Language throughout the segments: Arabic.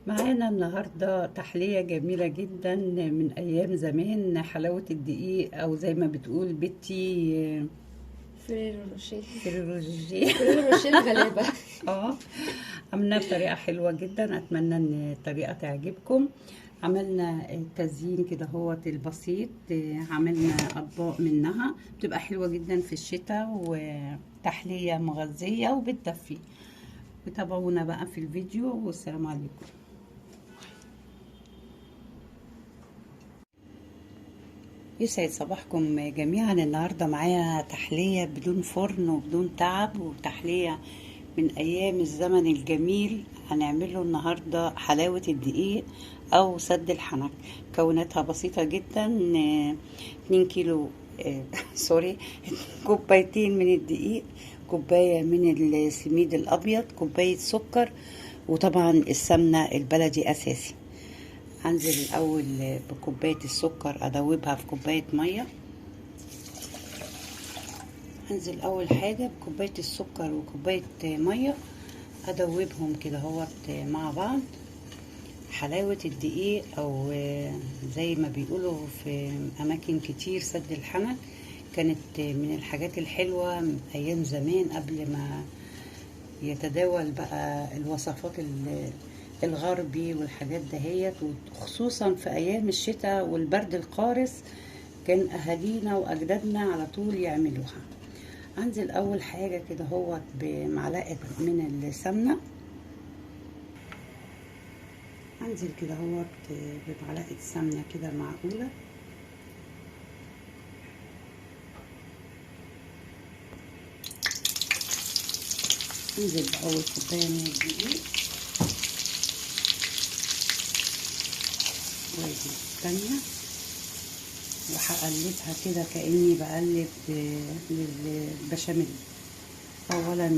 معانا النهاردة تحلية جميلة جدا من أيام زمان، حلاوة الدقيق أو زي ما بتقول بنتي فريرو روشيه. فريروجي. فريرو روشيه الغلابة. اه، عملناها بطريقة حلوة جدا، أتمنى إن الطريقة تعجبكم. عملنا التزيين كده هو البسيط، عملنا أطباق منها بتبقى حلوة جدا في الشتاء وتحلية مغذية وبتدفي. وتابعونا بقى في الفيديو، والسلام عليكم. يسعد صباحكم جميعا. النهاردة معايا تحلية بدون فرن وبدون تعب، وتحلية من أيام الزمن الجميل. هنعمله النهاردة حلاوة الدقيق أو سد الحنك. مكوناتها بسيطة جدا. 2 كيلو سوري، كوبايتين من الدقيق، كوباية من السميد الأبيض، كوباية سكر، وطبعا السمنة البلدي أساسي. هنزل الاول بكوبايه السكر، ادوبها في كوبايه ميه. هنزل اول حاجه بكوبايه السكر وكوبايه ميه، ادوبهم كده اهوت مع بعض. حلاوه الدقيق، او زي ما بيقولوا في اماكن كتير سد الحنك، كانت من الحاجات الحلوه من ايام زمان قبل ما يتداول بقى الوصفات الغربي والحاجات دهيت، وخصوصا في ايام الشتاء والبرد القارس كان اهالينا واجدادنا على طول يعملوها. انزل اول حاجه كده هو بمعلقه من السمنه. انزل كده هو بمعلقه سمنه كده معقوله. انزل باول كوبايه من الدقيق، وادي الثانيه، وهقلبها كده كأني بقلب البشاميل. اولا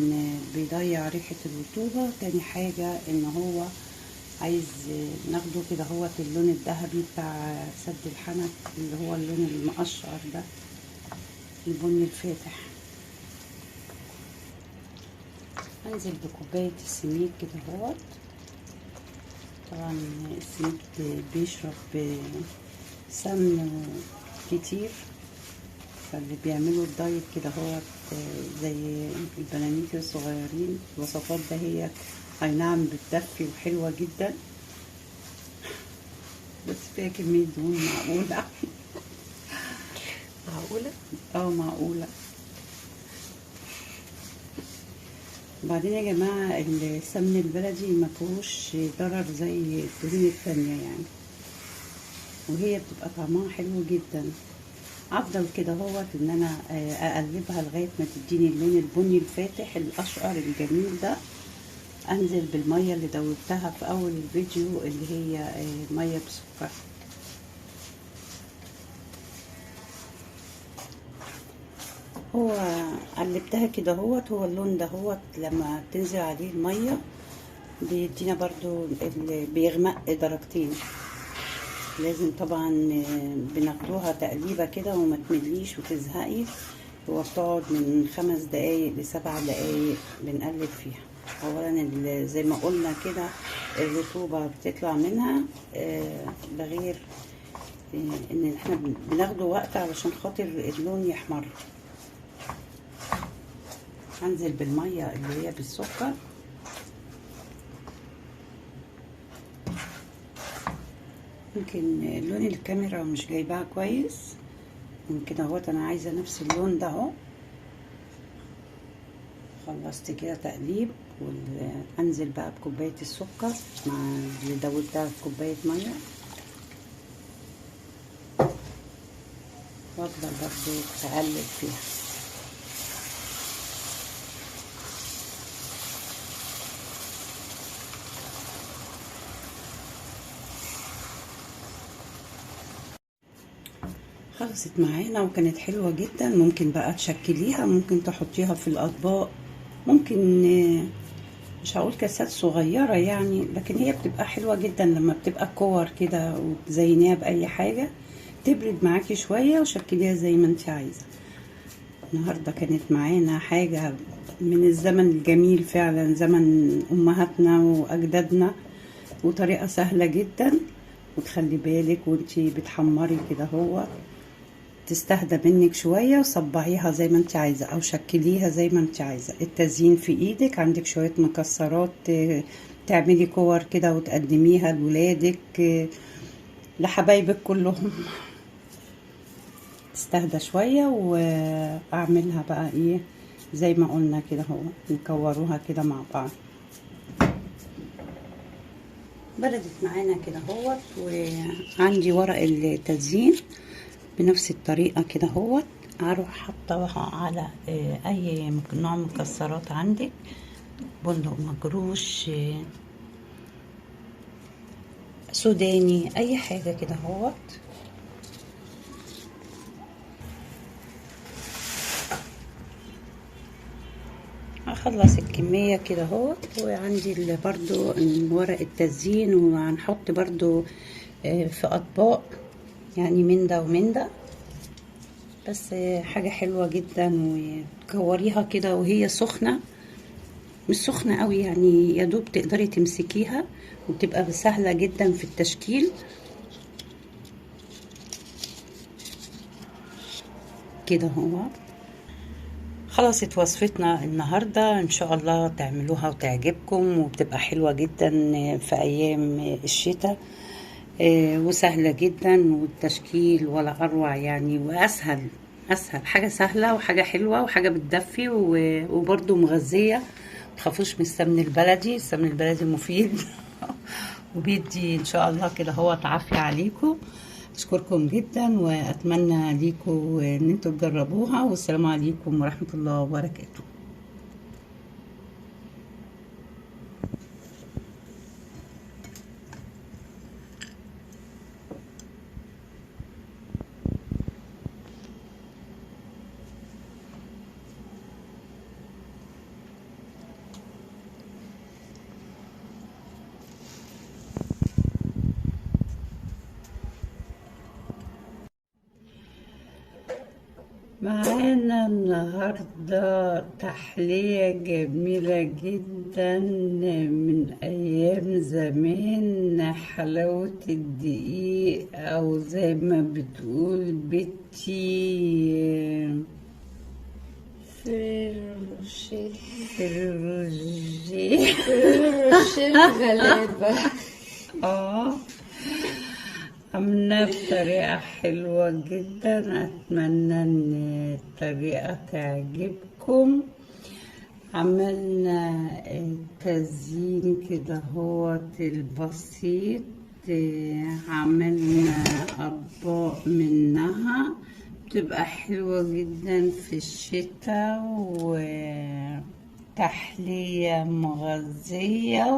بيضيع ريحة الرطوبة، تاني حاجة ان هو عايز ناخده كده هو اللون الذهبي بتاع سد الحنك، اللي هو اللون المقشر ده، البني الفاتح. انزل بكوباية السميد كده هو. طبعا السميد بيشرب سمن كتير، فاللي بيعملوا الدايت كده هو زي البنانيك الصغيرين، الوصفات ده هي اي نعم بتدفي وحلوة جدا، بس فيها كمية دهون معقولة. معقولة؟ اه معقولة. بعدين يا جماعة السمن البلدي ما فيهوش ضرر زي الدهون التانية يعني، وهي بتبقى طعمها حلو جدا. افضل كده هو ان انا اقلبها لغايه ما تديني اللون البني الفاتح الاشقر الجميل ده. انزل بالميه اللي دوبتها في اول الفيديو، اللي هي ميه بسكر. هو قلبتها كده هو اللون ده لما تنزل عليه الميه بيدينا برضو بيغمق درجتين. لازم طبعا بناخدوها تقليبه كده وما تمليش وتزهقي. هو بتقعد من 5 دقايق ل7 دقايق بنقلب فيها. اولا زي ما قلنا كده الرطوبة بتطلع منها، ده غير ان احنا بناخده وقت علشان خاطر اللون يحمر. هنزل بالمية اللي هي بالسكر. يمكن لون الكاميرا مش جايباها كويس، يمكن اهوت انا عايزة نفس اللون ده اهو. خلصت كده تقليب، وانزل بقى بكوبايه السكر مع اللي دوبتها في كوبايه ميه، وافضل برضو اقلب فيها. خلصت معانا وكانت حلوه جدا. ممكن بقى تشكليها، ممكن تحطيها في الاطباق، ممكن مش هقول كاسات صغيره يعني، لكن هي بتبقى حلوه جدا لما بتبقى كور كده وتزينيها باي حاجه. تبرد معاكي شويه وشكليها زي ما انت عايزه. النهاردة كانت معانا حاجة من الزمن الجميل فعلا، زمن أمهاتنا وأجدادنا. وطريقة سهلة جدا. وتخلي بالك وانتي بتحمري كده هو تستهدى منك شوية، وصبعيها زي ما انت عايزة او شكليها زي ما انت عايزة. التزيين في ايدك، عندك شوية مكسرات تعملي كور كده وتقدميها لولادك لحبايبك كلهم. تستهدى شوية واعملها بقى ايه زي ما قلنا كده هو، نكوروها كده مع بعض. بردت معانا كده اهوت، وعندي ورق التزيين بنفس الطريقة كده اهوت. هروح حطها على اي نوع مكسرات عندك، بندق مجروش، سوداني، اي حاجة كده اهوت. هخلص الكمية كده اهوت. وعندي برضو ورق التزيين، وهنحط برضو في اطباق يعني من ده ومن ده. بس حاجة حلوة جدا، وتكوريها كده وهي سخنة، مش سخنة قوي يعني، يا دوب تقدري تمسكيها، وتبقى سهلة جدا في التشكيل كده هو. خلصت وصفتنا النهاردة، ان شاء الله تعملوها وتعجبكم، وبتبقى حلوة جدا في ايام الشتاء، وسهلة جدا، والتشكيل ولا اروع يعني، واسهل اسهل حاجة، سهلة وحاجة حلوة وحاجة بتدفي وبرضو مغذية. متخافوش من السمن البلدي، السمن البلدي مفيد وبيدي ان شاء الله كده هو تعافي عليكم. اشكركم جدا، واتمنى ليكم ان انتوا تجربوها، والسلام عليكم ورحمة الله وبركاته. معانا النهاردة تحلية جميلة جدا من أيام زمان، حلاوة الدقيق، أو زي ما بتقول بنتي فيروشيل فيروجي. فيروشيل غلابة. عملناها بطريقة حلوة جدا، أتمنى إن الطريقة تعجبكم. عملنا تزيين كده هو البسيط، عملنا أطباق منها بتبقى حلوة جدا في الشتاء، وتحلية مغذية.